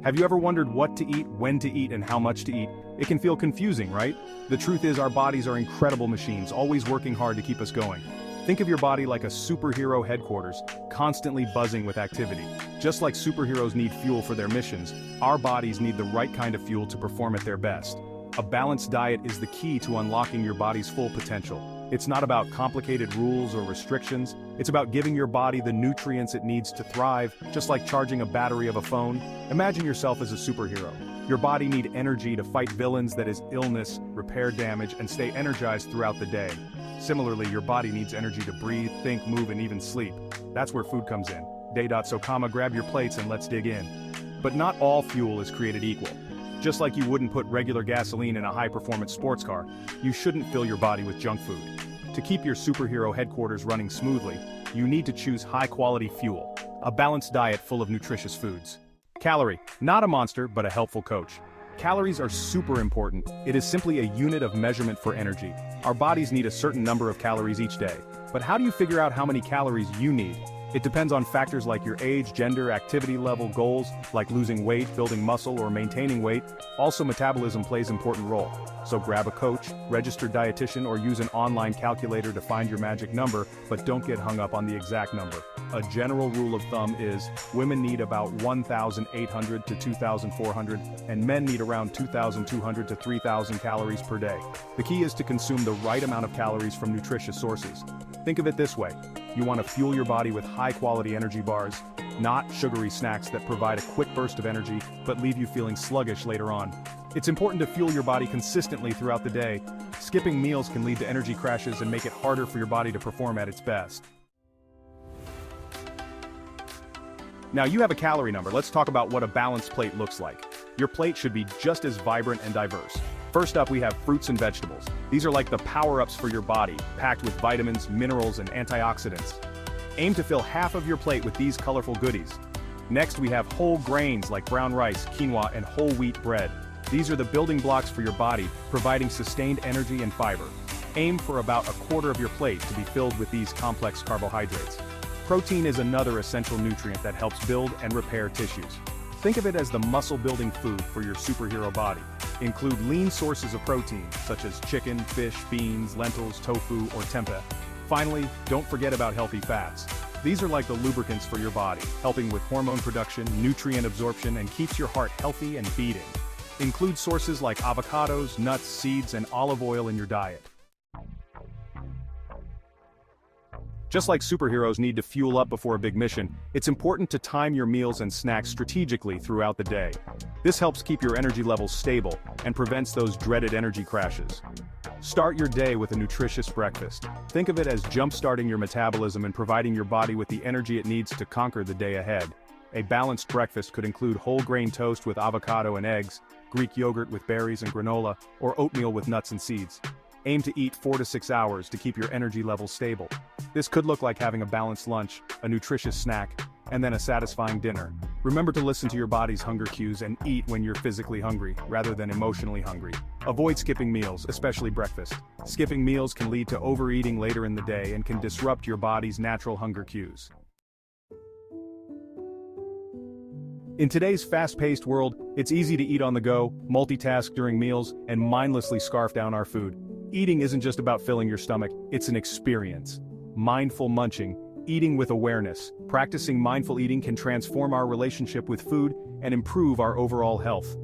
Have you ever wondered what to eat, when to eat, and how much to eat? It can feel confusing, right? The truth is our bodies are incredible machines, always working hard to keep us going. Think of your body like a superhero headquarters, constantly buzzing with activity. Just like superheroes need fuel for their missions, our bodies need the right kind of fuel to perform at their best. A balanced diet is the key to unlocking your body's full potential. It's not about complicated rules or restrictions, it's about giving your body the nutrients it needs to thrive, just like charging a battery of a phone. Imagine yourself as a superhero. Your body needs energy to fight villains, that is illness, repair damage, and stay energized throughout the day. Similarly, your body needs energy to breathe, think, move, and even sleep. That's where food comes in. Grab your plates and let's dig in. But not all fuel is created equal. Just like you wouldn't put regular gasoline in a high-performance sports car, you shouldn't fill your body with junk food. To keep your superhero headquarters running smoothly, you need to choose high-quality fuel, a balanced diet full of nutritious foods. Calorie, not a monster, but a helpful coach. Calories are super important. It is simply a unit of measurement for energy. Our bodies need a certain number of calories each day. But how do you figure out how many calories you need? It depends on factors like your age, gender, activity level, goals, like losing weight, building muscle, or maintaining weight. Also, metabolism plays an important role. So grab a coach, registered dietitian, or use an online calculator to find your magic number, but don't get hung up on the exact number. A general rule of thumb is, women need about 1,800 to 2,400, and men need around 2,200 to 3,000 calories per day. The key is to consume the right amount of calories from nutritious sources. Think of it this way. You want to fuel your body with high-quality energy bars, not sugary snacks that provide a quick burst of energy but leave you feeling sluggish later on. It's important to fuel your body consistently throughout the day. Skipping meals can lead to energy crashes and make it harder for your body to perform at its best. Now you have a calorie number. Let's talk about what a balanced plate looks like. Your plate should be just as vibrant and diverse. First up, we have fruits and vegetables. These are like the power-ups for your body, packed with vitamins, minerals, and antioxidants. Aim to fill half of your plate with these colorful goodies. Next, we have whole grains like brown rice, quinoa, and whole wheat bread. These are the building blocks for your body, providing sustained energy and fiber. Aim for about a quarter of your plate to be filled with these complex carbohydrates. Protein is another essential nutrient that helps build and repair tissues. Think of it as the muscle-building food for your superhero body. Include lean sources of protein, such as chicken, fish, beans, lentils, tofu, or tempeh. Finally, don't forget about healthy fats. These are like the lubricants for your body, helping with hormone production, nutrient absorption, and keeps your heart healthy and beating. Include sources like avocados, nuts, seeds, and olive oil in your diet. Just like superheroes need to fuel up before a big mission, it's important to time your meals and snacks strategically throughout the day. This helps keep your energy levels stable and prevents those dreaded energy crashes. Start your day with a nutritious breakfast. Think of it as jump-starting your metabolism and providing your body with the energy it needs to conquer the day ahead. A balanced breakfast could include whole grain toast with avocado and eggs, Greek yogurt with berries and granola, or oatmeal with nuts and seeds. Aim to eat 4 to 6 hours to keep your energy levels stable. This could look like having a balanced lunch, a nutritious snack, and then a satisfying dinner. Remember to listen to your body's hunger cues and eat when you're physically hungry, rather than emotionally hungry. Avoid skipping meals, especially breakfast. Skipping meals can lead to overeating later in the day and can disrupt your body's natural hunger cues. In today's fast-paced world, it's easy to eat on the go, multitask during meals, and mindlessly scarf down our food. Eating isn't just about filling your stomach, it's an experience. Mindful munching, eating with awareness. Practicing mindful eating can transform our relationship with food and improve our overall health.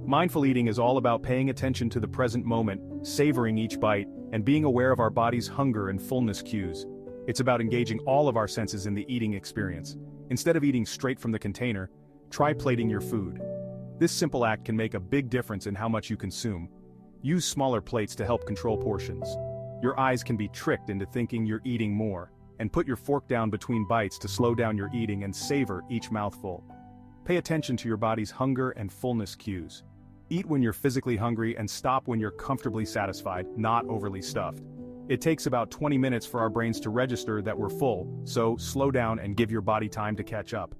Mindful eating is all about paying attention to the present moment, savoring each bite, and being aware of our body's hunger and fullness cues. It's about engaging all of our senses in the eating experience. Instead of eating straight from the container, try plating your food. This simple act can make a big difference in how much you consume. Use smaller plates to help control portions. Your eyes can be tricked into thinking you're eating more, and put your fork down between bites to slow down your eating and savor each mouthful. Pay attention to your body's hunger and fullness cues. Eat when you're physically hungry and stop when you're comfortably satisfied, not overly stuffed. It takes about 20 minutes for our brains to register that we're full, so slow down and give your body time to catch up.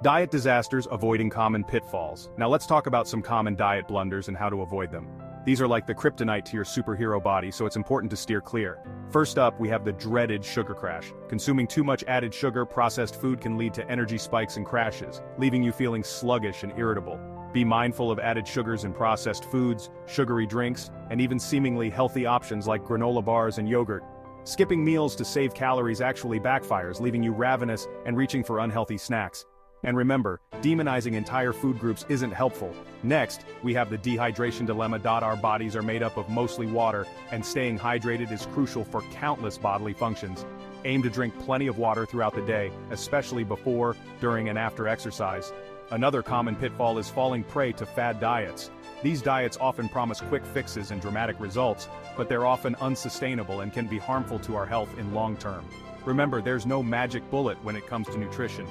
Diet disasters, avoiding common pitfalls. Now let's talk about some common diet blunders and how to avoid them. These are like the kryptonite to your superhero body, so it's important to steer clear. First up, we have the dreaded sugar crash. Consuming too much added sugar, processed food can lead to energy spikes and crashes, leaving you feeling sluggish and irritable. Be mindful of added sugars in processed foods, sugary drinks, and even seemingly healthy options like granola bars and yogurt. Skipping meals to save calories actually backfires, leaving you ravenous and reaching for unhealthy snacks. And remember, demonizing entire food groups isn't helpful. Next, we have the dehydration dilemma. Our bodies are made up of mostly water, and staying hydrated is crucial for countless bodily functions. Aim to drink plenty of water throughout the day, especially before, during, and after exercise. Another common pitfall is falling prey to fad diets. These diets often promise quick fixes and dramatic results, but they're often unsustainable and can be harmful to our health in long term. Remember, there's no magic bullet when it comes to nutrition.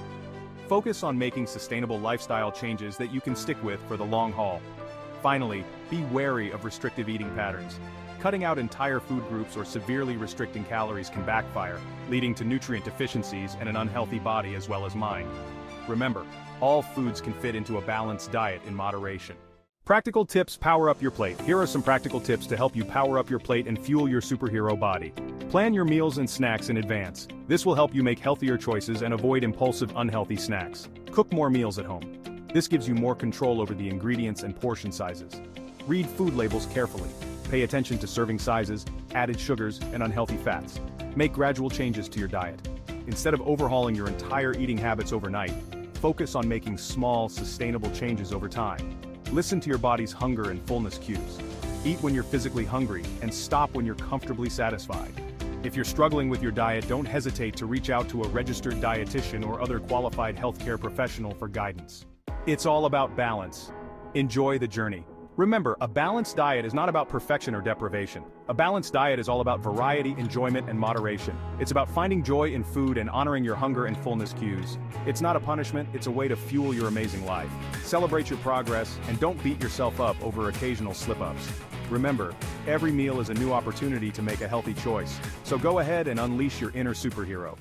Focus on making sustainable lifestyle changes that you can stick with for the long haul. Finally, be wary of restrictive eating patterns. Cutting out entire food groups or severely restricting calories can backfire, leading to nutrient deficiencies and an unhealthy body as well as mind. Remember, all foods can fit into a balanced diet in moderation. Practical tips power up your plate. Here are some practical tips to help you power up your plate and fuel your superhero body. Plan your meals and snacks in advance. This will help you make healthier choices and avoid impulsive, unhealthy snacks. Cook more meals at home. This gives you more control over the ingredients and portion sizes. Read food labels carefully. Pay attention to serving sizes, added sugars, and unhealthy fats. Make gradual changes to your diet. Instead of overhauling your entire eating habits overnight, focus on making small, sustainable changes over time. Listen to your body's hunger and fullness cues. Eat when you're physically hungry, and stop when you're comfortably satisfied. If you're struggling with your diet, don't hesitate to reach out to a registered dietitian or other qualified healthcare professional for guidance. It's all about balance. Enjoy the journey. Remember, a balanced diet is not about perfection or deprivation. A balanced diet is all about variety, enjoyment, and moderation. It's about finding joy in food and honoring your hunger and fullness cues. It's not a punishment, it's a way to fuel your amazing life. Celebrate your progress, and don't beat yourself up over occasional slip-ups. Remember, every meal is a new opportunity to make a healthy choice. So go ahead and unleash your inner superhero.